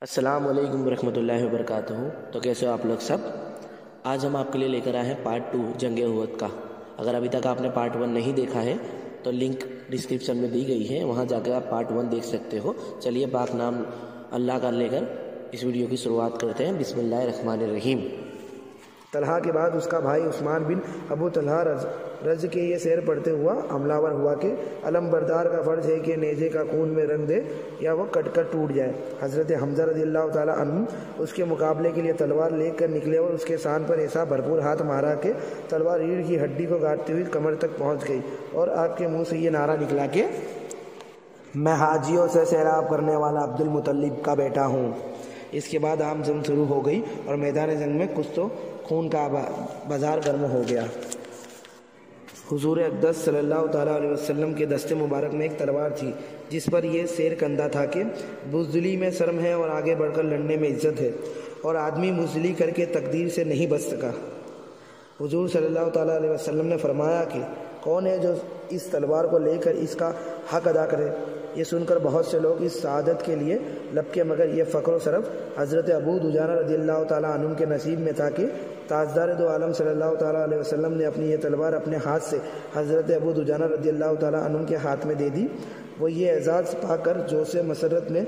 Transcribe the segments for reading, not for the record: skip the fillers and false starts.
السلام علیکم ورحمۃ اللہ وبرکاتہ۔ تو کیسے ہو آپ لوگ سب؟ آج ہم آپ کے لیے لے کر آئے ہیں پارٹ 2 جنگ احد کا۔ اگر ابھی تک آپ نے پارٹ 1 نہیں دیکھا ہے تو لنک ڈسکرپشن میں دی گئی ہے، وہاں جا کے آپ پارٹ 1 دیکھ سکتے ہو۔ چلیے پاک نام اللہ کا لے کر اس ویڈیو کی شروعات کرتے ہیں۔ بسم اللہ الرحمن الرحیم۔ طلحہ کے بعد اس کا بھائی عثمان بن ابو طلحہ رض کے یہ شعر پڑھتے ہوا حملہ ہوا کہ علم بردار کا فرض ہے کہ نیزے کا خون میں رنگ دے یا وہ کٹ کر ٹوٹ جائے۔ حضرت حمزہ رضی اللہ تعالیٰ عنہ اس کے مقابلے کے لیے تلوار لے کر نکلے اور اس کے سان پر ایسا بھرپور ہاتھ مارا کہ تلوار ریڑھ کی ہڈی کو کاٹتی ہوئی کمر تک پہنچ گئی، اور آپ کے منہ سے یہ نعرہ نکلا کہ میں حاجیوں سے سیراب کرنے والا عبد المطلب کا بیٹا ہوں۔ اس کے بعد عام جنگ شروع ہو گئی اور میدان جنگ میں کچھ تو خون کا بازار گرم ہو گیا۔ حضور اقدس صلی اللہ تعالیٰ علیہ وسلم کے دستے مبارک میں ایک تلوار تھی جس پر یہ شعر کندہ تھا کہ بزدلی میں شرم ہے اور آگے بڑھ کر لڑنے میں عزت ہے، اور آدمی بزدلی کر کے تقدیر سے نہیں بچ سکا۔ حضور صلی اللہ تعالیٰ علیہ وسلم نے فرمایا کہ کون ہے جو اس تلوار کو لے کر اس کا حق ادا کرے؟ یہ سن کر بہت سے لوگ اس سعادت کے لیے لپکے، مگر یہ فخر و شرف حضرت ابو دجانہ رضی اللہ تعالیٰ عنہ کے نصیب میں تھا کہ تاجدار دو عالم صلی اللہ تعالیٰ علیہ وسلم نے اپنی یہ تلوار اپنے ہاتھ سے حضرت ابو دجانہ رضی اللہ تعالیٰ عنہ کے ہاتھ میں دے دی۔ وہ یہ اعزاز پا کر جوش مسرت میں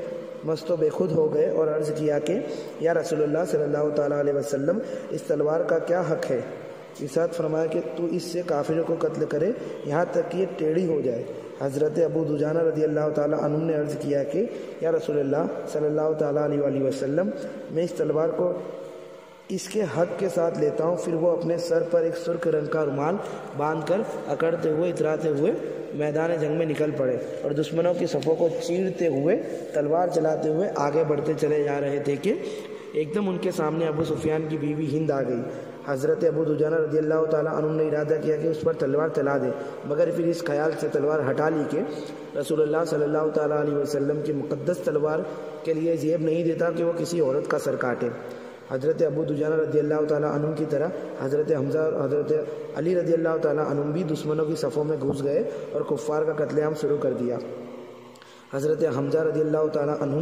مست و بے خود ہو گئے اور عرض کیا کہ یا رسول اللہ صلی اللہ تعالیٰ علیہ وسلم، اس تلوار کا کیا حق ہے؟ ارشاد فرمایا کہ تو اس سے کافروں کو قتل کرے یہاں تک کہ یہ ٹیڑھی ہو جائے۔ حضرت ابو دجانہ رضی اللہ تعالیٰ عنہ نے عرض کیا کہ یا رسول اللہ صلی اللہ تعالیٰ علیہ وسلم، میں اس تلوار کو اس کے حق کے ساتھ لیتا ہوں۔ پھر وہ اپنے سر پر ایک سرخ رنگ کا رومال باندھ کر اکڑتے ہوئے اتراتے ہوئے میدان جنگ میں نکل پڑے اور دشمنوں کی صفوں کو چیرتے ہوئے تلوار چلاتے ہوئے آگے بڑھتے چلے جا رہے تھے کہ ایک دم ان کے سامنے ابو سفیان کی بیوی ہند آ گئی۔ حضرت ابو دجانہ رضی اللہ تعالیٰ عنہ نے ارادہ کیا کہ اس پر تلوار چلا دے، مگر پھر اس خیال سے تلوار ہٹا لی کہ رسول اللہ صلی اللہ تعالیٰ علیہ وسلم کی مقدس تلوار کے لیے جیب نہیں دیتا کہ وہ کسی عورت کا سر کاٹے۔ حضرت ابو دجانہ رضی اللہ تعالیٰ عنہ کی طرح حضرت حمزہ اور حضرت علی رضی اللہ تعالیٰ عنہ بھی دشمنوں کی صفوں میں گھس گئے اور کفار کا قتل عام شروع کر دیا۔ حضرت حمزہ رضی اللہ تعالیٰ عنہ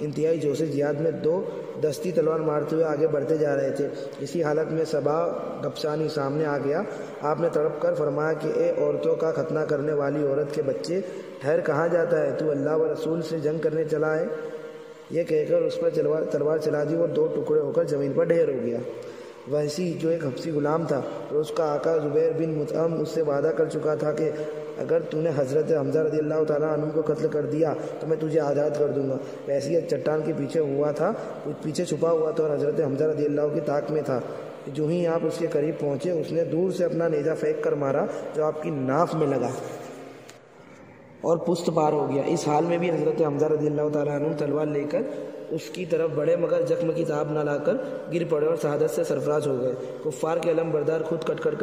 انتہائی جوش جہاد میں 2 دستی تلوار مارتے ہوئے آگے بڑھتے جا رہے تھے۔ اسی حالت میں صبا گپسانی سامنے آ گیا۔ آپ نے تڑپ کر فرمایا کہ اے عورتوں کا ختنہ کرنے والی عورت کے بچے، ٹھہر کہاں جاتا ہے؟ تو اللہ و رسول سے جنگ کرنے چلا ہے؟ یہ کہہ کر اس پر تلوار چلا دی اور 2 ٹکڑے ہو کر زمین پر ڈھیر ہو گیا۔ وحشی جو ایک حبشی غلام تھا اور اس کا آقا زبیر بن مطعم اس سے وعدہ کر چکا تھا کہ اگر تو نے حضرت حمزہ رضی اللہ تعالیٰ عنہ کو قتل کر دیا تو میں تجھے آزاد کر دوں گا، ویسے ایک چٹان کے پیچھے چھپا ہوا تھا اور حضرت حمزہ رضی اللہ کی طاق میں تھا۔ جو ہی آپ اس کے قریب پہنچے، اس نے دور سے اپنا نیزہ پھینک کر مارا جو آپ کی ناف میں لگا اور پشت پار ہو گیا۔ اس حال میں بھی حضرت حمزہ رضی اللہ تعالیٰ عنہ تلوار لے کر اس کی طرف بڑھے، مگر زخم کی تاب نہ لا کر گر پڑے اور شہادت سے سرفراز ہو گئے۔ کفار کے علم بردار خود کٹ کر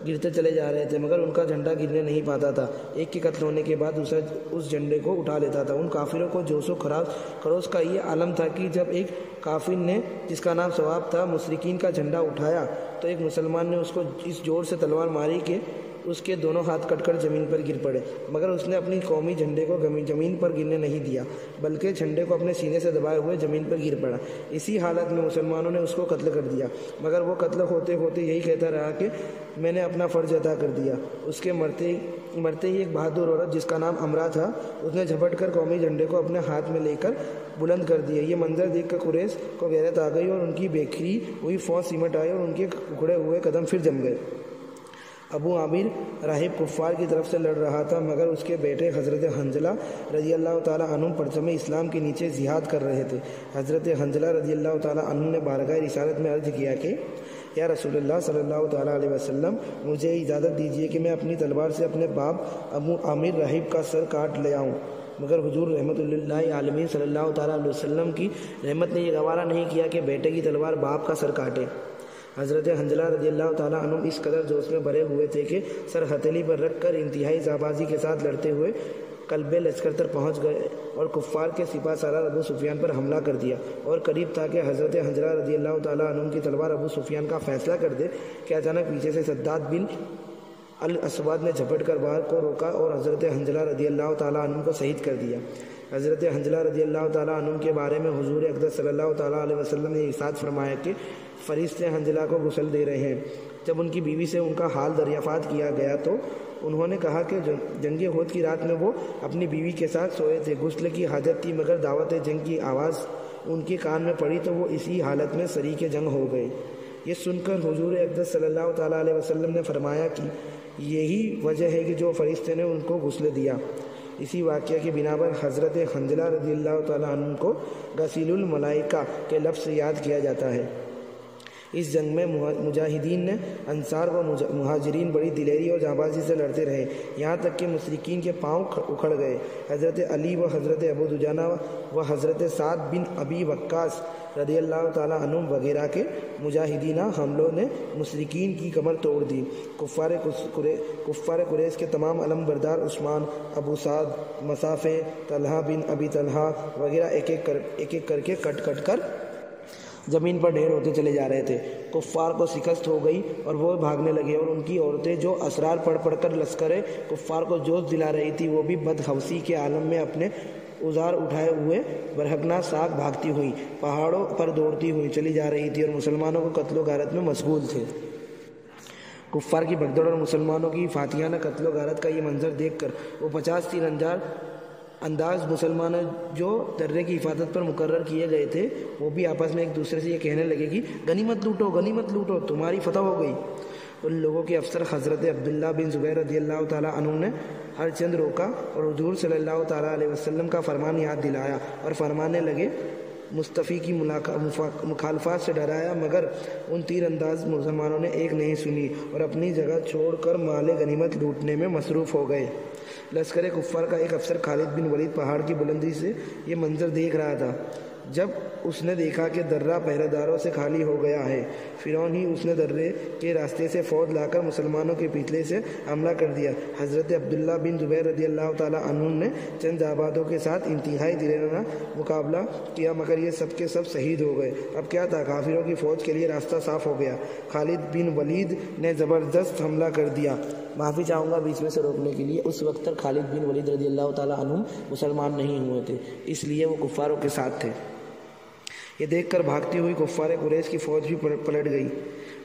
گرتے چلے جا رہے تھے، مگر ان کا جھنڈا گرنے نہیں پاتا تھا۔ ایک کے قتل ہونے کے بعد دوسرا اس جھنڈے کو اٹھا لیتا تھا۔ ان کافروں کو جوش و خروش کا یہ عالم تھا کہ جب ایک کافر نے، جس کا نام ثواب تھا، مشرکین کا جھنڈا اٹھایا تو ایک مسلمان نے اس کو اس زور سے تلوار ماری کہ اس کے دونوں ہاتھ کٹ کر زمین پر گر پڑے، مگر اس نے اپنی قومی جھنڈے کو زمین پر گرنے نہیں دیا، بلکہ جھنڈے کو اپنے سینے سے دبائے ہوئے زمین پر گر پڑا۔ اسی حالت میں مسلمانوں نے اس کو قتل کر دیا، مگر وہ قتل ہوتے ہوتے یہی کہتا رہا کہ میں نے اپنا فرض ادا کر دیا۔ اس کے مرتے ہی ایک بہادر عورت جس کا نام امرا تھا، اس نے جھپٹ کر قومی جھنڈے کو اپنے ہاتھ میں لے کر بلند کر دیا۔ یہ منظر دیکھ کر قریش کو غیرت آ گئی اور ان کی بکھری ہوئی فوج سمٹ آئی اور ان کے اکھڑے ہوئے قدم پھر جم گئے۔ ابو عامر راہب کفار کی طرف سے لڑ رہا تھا، مگر اس کے بیٹے حضرت حنظلہ رضی اللہ تعالیٰ عنہ پرچم اسلام کے نیچے جہاد کر رہے تھے۔ حضرت حنظلہ رضی اللہ تعالیٰ عنہ نے بارگاہ رسالت میں عرض کیا کہ یا رسول اللہ صلی اللہ تعالیٰ علیہ وسلم، مجھے اجازت دیجیے کہ میں اپنی تلوار سے اپنے باپ ابو عامر راہب کا سر کاٹ لے آؤں، مگر حضور رحمت اللہ عالمین صلی اللہ تعالیٰ علیہ وسلم کی رحمت نے یہ گوارا نہیں کیا کہ بیٹے کی تلوار باپ کا سر کاٹے۔ حضرت حنظلہ رضی اللہ تعالیٰ عنہ اس قدر جوش میں بھرے ہوئے تھے کہ سر ہتھیلی پر رکھ کر انتہائی جانبازی کے ساتھ لڑتے ہوئے قلب لشکر تک پہنچ گئے اور کفار کے سپہ سالار ابو سفیان پر حملہ کر دیا، اور قریب تھا کہ حضرت حنظلہ رضی اللہ تعالیٰ عنہ کی تلوار ابو سفیان کا فیصلہ کر دے کہ اچانک پیچھے سے شداد بن الاسود نے جھپٹ کر باہر کو روکا اور حضرت حنظلہ رضی اللہ تعالیٰ عنہ کو شہید کر دیا۔ حضرت حنظلہ رضی اللہ تعالیٰ عنہ کے بارے میں حضور اقدس صلی اللہ تعالیٰ علیہ وسلم نے ارشاد فرمایا کہ فرشتے حنظلہ کو غسل دے رہے ہیں۔ جب ان کی بیوی سے ان کا حال دریافت کیا گیا تو انہوں نے کہا کہ جنگ احد کی رات میں وہ اپنی بیوی کے ساتھ سوئے تھے، غسل کی حاجت تھی، مگر دعوت جنگ کی آواز ان کے کان میں پڑی تو وہ اسی حالت میں شریک جنگ ہو گئے۔ یہ سن کر حضور اقدس صلی اللہ تعالیٰ علیہ وسلم نے فرمایا کہ یہی وجہ ہے کہ جو فرشتے نے ان کو غسل دیا۔ اسی واقعہ کی بنا پر حضرت حنظلہ رضی اللہ تعالیٰ عنہ کو غسیل الملائکہ کے لفظ سے یاد کیا جاتا ہے۔ اس جنگ میں مجاہدین نے انصار و مہاجرین بڑی دلیری اور جانبازی سے لڑتے رہے، یہاں تک کہ مشرکین کے پاؤں اکھڑ گئے۔ حضرت علی و حضرت ابو دجانہ و حضرت سعد بن ابی وقاص رضی اللہ تعالیٰ عنہ وغیرہ کے مجاہدینہ حملوں نے مشرکین کی کمر توڑ دی۔ کفار قریش کے تمام علم بردار عثمان، ابو سعد، مصافے، طلحہ بن ابی طلحہ وغیرہ ایک ایک کر کے کٹ کر زمین پر ڈھیر ہوتے چلے جا رہے تھے۔ کفار کو شکست ہو گئی اور وہ بھاگنے لگے، اور ان کی عورتیں جو اسرار پڑھ کر لشکر کفار کو جوش دلا رہی تھی وہ بھی بدحوثی کے عالم میں اپنے اوزار اٹھائے ہوئے برہنہ ساکھ بھاگتی ہوئی پہاڑوں پر دوڑتی ہوئی چلی جا رہی تھی اور مسلمانوں کو قتل و غارت میں مشغول تھے۔ کفار کی بھگدڑ اور مسلمانوں کی فاتحانہ قتل و غارت کا یہ منظر دیکھ کر وہ 50 تیر انداز مسلمان جو درے کی حفاظت پر مقرر کیے گئے تھے وہ بھی آپس میں ایک دوسرے سے یہ کہنے لگے کہ غنیمت لوٹو، تمہاری فتح ہو گئی۔ ان لوگوں کے افسر حضرت عبداللہ بن زبیر رضی اللہ تعالیٰ عنہ نے ہر چند روکا اور حضور صلی اللہ تعالیٰ علیہ وسلم کا فرمان یاد دلایا اور فرمانے لگے، مصطفی کی مخالفات سے ڈرایا، مگر ان تیر انداز مسلمانوں نے ایک نہیں سنی اور اپنی جگہ چھوڑ کر مال غنیمت لوٹنے میں مصروف ہو گئے۔ لشکر کفار کا ایک افسر خالد بن ولید پہاڑ کی بلندی سے یہ منظر دیکھ رہا تھا۔ جب اس نے دیکھا کہ درہ پہرے داروں سے خالی ہو گیا ہے، فوراً ہی اس نے درے کے راستے سے فوج لا کر مسلمانوں کے پیچھے سے حملہ کر دیا۔ حضرت عبداللہ بن زبیر رضی اللہ تعالیٰ عنہ نے چند آبادوں کے ساتھ انتہائی دلیرانہ مقابلہ کیا، مگر یہ سب کے سب شہید ہو گئے۔ اب کیا تھا، کافروں کی فوج کے لیے راستہ صاف ہو گیا۔ خالد بن ولید نے زبردست حملہ کر دیا۔ معافی چاہوں گا بیچ میں سے روکنے کے لیے، اس وقت تک خالد بن ولید رضی اللہ تعالیٰ عنہ مسلمان نہیں ہوئے تھے، اس لیے وہ کفاروں کے ساتھ تھے۔ یہ دیکھ کر بھاگتی ہوئی کفار قریش کی فوج بھی پلٹ گئی۔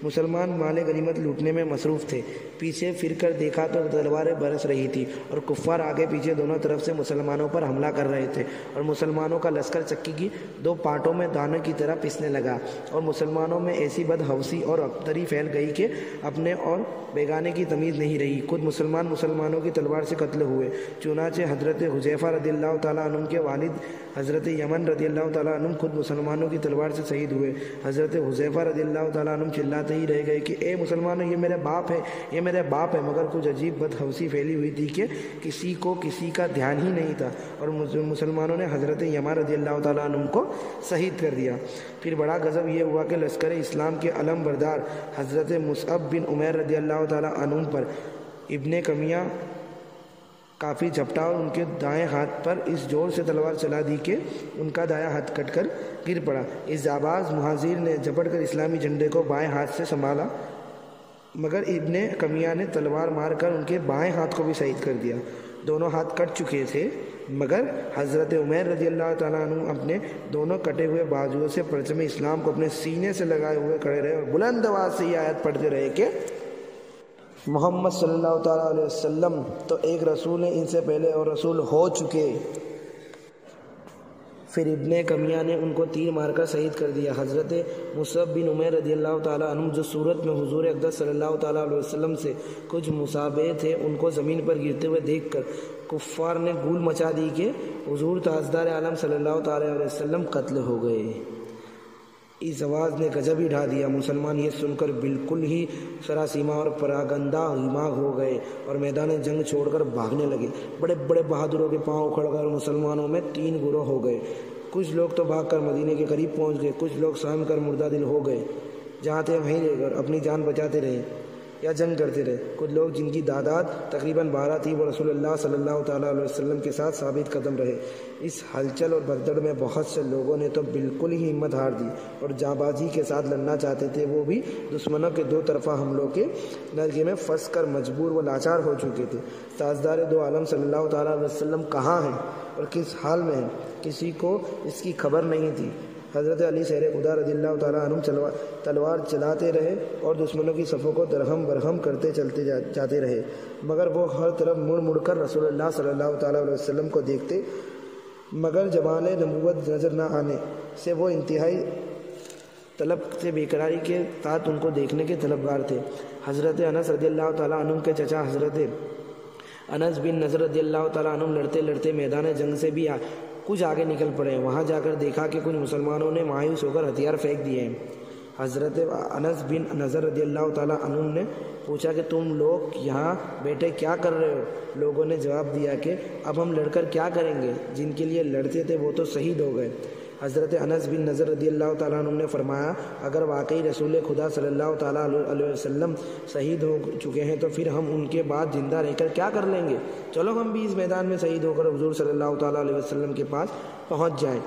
مسلمان مال غنیمت لوٹنے میں مصروف تھے۔ پیچھے پھر کر دیکھا تو تلواریں برس رہی تھی اور کفار آگے پیچھے دونوں طرف سے مسلمانوں پر حملہ کر رہے تھے، اور مسلمانوں کا لشکر چکی کی دو پارٹوں میں دانے کی طرح پسنے لگا، اور مسلمانوں میں ایسی بدحوثی اور ابتری پھیل گئی کہ اپنے اور بیگانے کی تمیز نہیں رہی۔ خود مسلمانوں کی تلوار سے قتل ہوئے۔ چنانچہ حضرت حذیفہ رضی اللہ تعالیٰ عنہ کے والد حضرت یمن رضی اللہ تعالیٰ عنہ خود مسلمانوں کی تلوار سے شہید ہوئے۔ حضرت حذیفہ رضی اللہ تعالیٰ عنہ چلاتے ہی رہ گئے کہ اے مسلمانوں، یہ میرے باپ ہے، مگر کچھ عجیب بدحوثی پھیلی ہوئی تھی کہ کسی کو کسی کا دھیان ہی نہیں تھا، اور مسلمانوں نے حضرت یمن رضی اللہ تعالیٰ عنہ کو شہید کر دیا۔ پھر بڑا غضب یہ ہوا کہ لشکر اسلام کے علم بردار حضرت مصعب بن عمیر رضی اللہ تعالیٰ عنہ پر ابن کمیہ کافی جھپٹا اور ان کے دائیں ہاتھ پر اس زور سے تلوار چلا دی کہ ان کا دایاں ہاتھ کٹ کر گر پڑا۔ اس جانباز مہاجر نے جھپٹ کر اسلامی جھنڈے کو بائیں ہاتھ سے سنبھالا، مگر ابن کمیہ نے تلوار مار کر ان کے بائیں ہاتھ کو بھی شہید کر دیا۔ دونوں ہاتھ کٹ چکے تھے، مگر حضرت عمیر رضی اللہ تعالیٰ عنہ اپنے دونوں کٹے ہوئے بازوؤں سے پرچم اسلام کو اپنے سینے سے لگائے ہوئے کھڑے رہے اور بلند آواز سے یہ آیت پڑھتے رہے کہ محمد صلی اللہ تعالیٰ علیہ وسلم تو ایک رسول ہیں، ان سے پہلے اور رسول ہو چکے۔ پھر ابن کمیہ نے ان کو تیر مار کر شہید کر دیا۔ حضرت مصعب بن عمیر رضی اللہ تعالیٰ عنہ جو صورت میں حضور اقدس صلی اللہ تعالیٰ علیہ وسلم سے کچھ مشابہ تھے، ان کو زمین پر گرتے ہوئے دیکھ کر کفار نے گول مچا دی کہ حضور تاجدار عالم صلی اللہ تعالیٰ علیہ وسلم قتل ہو گئے۔ اس آواز نے گجب ہی ڈھا دیا۔ مسلمان یہ سن کر بالکل ہی سراسیمہ اور پراگندہ دماغ ہو گئے اور میدان جنگ چھوڑ کر بھاگنے لگے۔ بڑے بڑے بہادروں کے پاؤں اکھڑ کر مسلمانوں میں 3 گروہ ہو گئے۔ کچھ لوگ تو بھاگ کر مدینے کے قریب پہنچ گئے، کچھ لوگ سام کر مردہ دل ہو گئے، جہاں تھے وہیں رہ کر اپنی جان بچاتے رہے یا جنگ کرتے رہے۔ کچھ لوگ جن کی تعداد تقریباً 12 تھی وہ رسول اللہ صلی اللہ تعالیٰ علیہ وسلم کے ساتھ ثابت قدم رہے۔ اس ہلچل اور بھگدڑ میں بہت سے لوگوں نے تو بالکل ہی ہمت ہار دی اور جاں بازی کے ساتھ لڑنا چاہتے تھے، وہ بھی دشمنوں کے 2 طرفہ حملوں کے نرگے میں پھنس کر مجبور و لاچار ہو چکے تھے۔ تاجدار دو عالم صلی اللہ تعالیٰ علیہ وسلم کہاں ہیں اور کس حال میں ہے، کسی کو اس کی خبر نہیں تھی۔ حضرت علی شیر خدا رضی اللہ تعالیٰ عنہ تلوار چلاتے رہے اور دشمنوں کی صفوں کو درہم برہم کرتے چلتے جاتے رہے، مگر وہ ہر طرف مڑ مڑ کر رسول اللہ صلی اللہ تعالیٰ علیہ وسلم کو دیکھتے، مگر جمال نبوت نظر نہ آنے سے وہ انتہائی طلب سے بیقراری کے ساتھ ان کو دیکھنے کے طلبگار تھے۔ حضرت انس رضی اللہ تعالیٰ عنہ کے چچا حضرت انس بن نضر رضی اللہ تعالیٰ عنہ لڑتے لڑتے میدان جنگ سے بھی کچھ آگے نکل پڑے۔ وہاں جا کر دیکھا کہ کچھ مسلمانوں نے مایوس ہو کر ہتھیار پھینک دیے ہیں۔ حضرت انس بن نضر رضی اللہ تعالیٰ عنہ نے پوچھا کہ تم لوگ یہاں بیٹھے کیا کر رہے ہو؟ لوگوں نے جواب دیا کہ اب ہم لڑ کر کیا کریں گے، جن کے لیے لڑتے تھے وہ تو شہید ہو گئے۔ حضرت انس بن نضر رضی اللہ تعالیٰ عنہ نے فرمایا، اگر واقعی رسول خدا صلی اللہ تعالیٰ علیہ وسلم شہید ہو چکے ہیں تو پھر ہم ان کے بعد زندہ رہ کر کیا کر لیں گے؟ چلو ہم بھی اس میدان میں شہید ہو کر حضور صلی اللہ تعالیٰ علیہ وسلم کے پاس پہنچ جائیں۔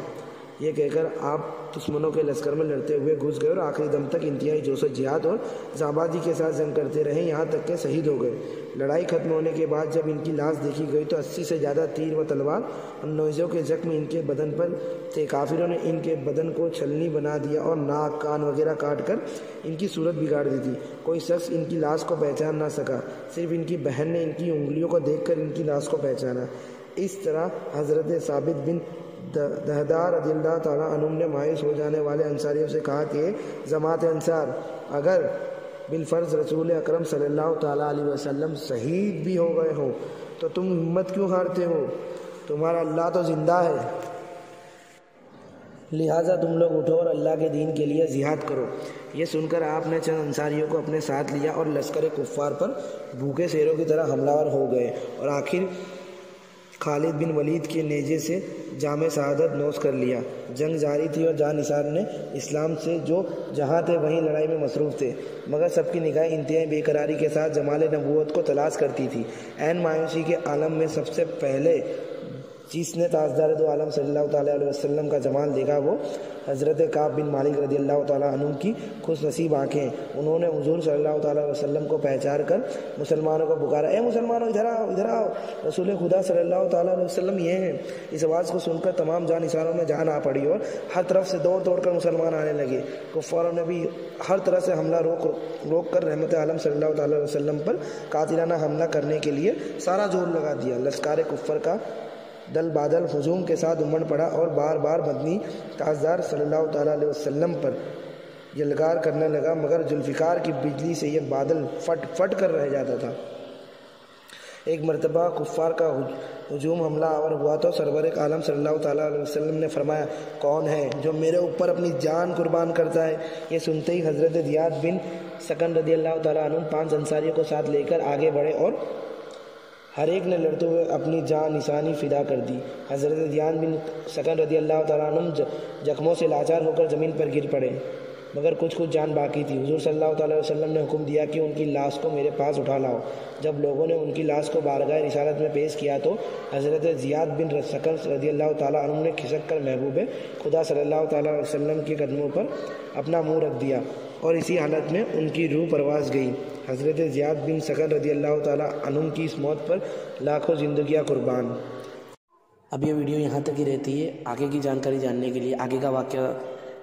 یہ کہہ کر آپ دشمنوں کے لشکر میں لڑتے ہوئے گھس گئے اور آخری دم تک انتہائی جوش و جہاد اور زابادی کے ساتھ جنگ کرتے رہے، یہاں تک کہ شہید ہو گئے۔ لڑائی ختم ہونے کے بعد جب ان کی لاش دیکھی گئی تو 80 سے زیادہ تیر و تلوار اور نیزوں کے زخم ان کے بدن پر تھے۔ کافروں نے ان کے بدن کو چھلنی بنا دیا اور ناک کان وغیرہ کاٹ کر ان کی صورت بگاڑ دی تھی۔ کوئی شخص ان کی لاش کو پہچان نہ سکا، صرف ان کی بہن نے ان کی انگلیوں کو دیکھ کر ان کی لاش کو پہچانا۔ اس طرح حضرت ثابت بن دہدار رضی اللہ تعالیٰ عنہ نے مایوس ہو جانے والے انصاریوں سے کہا کہ جماعت انصار، اگر بالفرض رسول اکرم صلی اللہ تعالیٰ علیہ وسلم شہید بھی ہو گئے ہوں تو تم ہمت کیوں ہارتے ہو؟ تمہارا اللہ تو زندہ ہے، لہٰذا تم لوگ اٹھو اور اللہ کے دین کے لیے جہاد کرو۔ یہ سن کر آپ نے چند انصاریوں کو اپنے ساتھ لیا اور لشکر کفار پر بھوکے شیروں کی طرح حملہ آور ہو گئے اور آخر خالد بن ولید کے نیزے سے جام شہادت نوش کر لیا۔ جنگ جاری تھی اور جان نثار نے اسلام سے جو جہاں تھے وہیں لڑائی میں مصروف تھے، مگر سب کی نگاہیں انتہائی بے قراری کے ساتھ جمال نبوت کو تلاش کرتی تھی۔ عین مایوسی کے عالم میں سب سے پہلے جس نے تاجدار دو عالم صلی اللہ تعالیٰ علیہ وسلم کا جمال دیکھا وہ حضرت کعب بن مالک رضی اللہ تعالیٰ عنہ کی خوش نصیب آنکھیں۔ انہوں نے حضور صلی اللہ تعالیٰ علیہ وسلم کو پہچان کر مسلمانوں کو پکارا، اے مسلمانوں ادھر آؤ ادھر آؤ، رسول خدا صلی اللہ تعالیٰ علیہ وسلم یہ ہیں۔ اس آواز کو سن کر تمام جان نثاروں میں جان آ پڑی اور ہر طرف سے دوڑ دوڑ کر مسلمان آنے لگے۔ کفاروں نے بھی ہر طرح سے حملہ روک کر رحمت عالم صلی اللہ تعالیٰ علیہ وسلم پر قاتلانہ حملہ کرنے کے لیے سارا زور لگا دیا۔ لشکر کفر کا دل بادل ہجوم کے ساتھ امڑ پڑا اور بار بار مدنی تاجدار صلی اللہ تعالیٰ علیہ وسلم پر یلغار کرنے لگا، مگر ذوالفقار کی بجلی سے یہ بادل پھٹ پھٹ کر رہ جاتا تھا۔ ایک مرتبہ کفار کا ہجوم حملہ آور ہوا تو سرور عالم صلی اللہ تعالیٰ علیہ وسلم نے فرمایا، کون ہے جو میرے اوپر اپنی جان قربان کرتا ہے؟ یہ سنتے ہی حضرت زیاد بن سکن رضی اللہ تعالیٰ عنہ 5 انصاریوں کو ساتھ لے کر آگے بڑھے اور ہر ایک نے لڑتے ہوئے اپنی جان نثانی فدا کر دی۔ حضرت زیاد بن سکن رضی اللہ تعالیٰ عنہ زخموں سے لاچار ہو کر زمین پر گر پڑے، مگر کچھ جان باقی تھی۔ حضور صلی اللہ تعالیٰ علیہ وسلم نے حکم دیا کہ ان کی لاش کو میرے پاس اٹھا لاؤ۔ جب لوگوں نے ان کی لاش کو بارگاہ رسالت میں پیش کیا تو حضرت زیاد بن سکن رضی اللہ تعالیٰ عنہ نے کھسک کر محبوب خدا صلی اللہ تعالیٰ علیہ وسلم کے قدموں پر اپنا منہ رکھ دیا اور اسی حالت میں ان کی روح پرواز گئی۔ حضرت زیاد بن سکن رضی اللہ تعالیٰ عنہ کی اس موت پر لاکھوں زندگیاں قربان۔ اب یہ ویڈیو یہاں تک ہی رہتی ہے۔ آگے کی جانکاری جاننے کے لیے، آگے کا واقعہ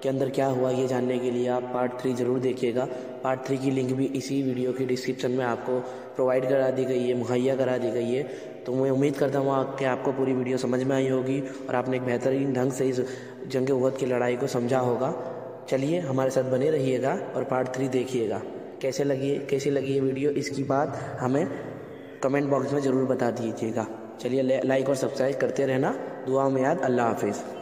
کے اندر کیا ہوا یہ جاننے کے لیے آپ پارٹ 3 ضرور دیکھیے گا۔ پارٹ 3 کی لنک بھی اسی ویڈیو کی ڈسکرپشن میں آپ کو پرووائڈ کرا دی گئی ہے، مہیا کرا دی گئی ہے۔ تو میں امید کرتا ہوں کہ آپ کو پوری ویڈیو سمجھ میں آئی ہوگی اور آپ نے ایک بہترین ڈھنگ سے اس جنگ احد کی لڑائی کو سمجھا ہوگا۔ چلیے ہمارے ساتھ بنے رہیے گا اور پارٹ 3 دیکھیے گا۔ کیسی لگی یہ ویڈیو، اس کی بات ہمیں کمنٹ باکس میں ضرور بتا دیجیے گا۔ چلیے لائک اور سبسکرائب کرتے رہنا، دعا میں یاد۔ اللہ حافظ۔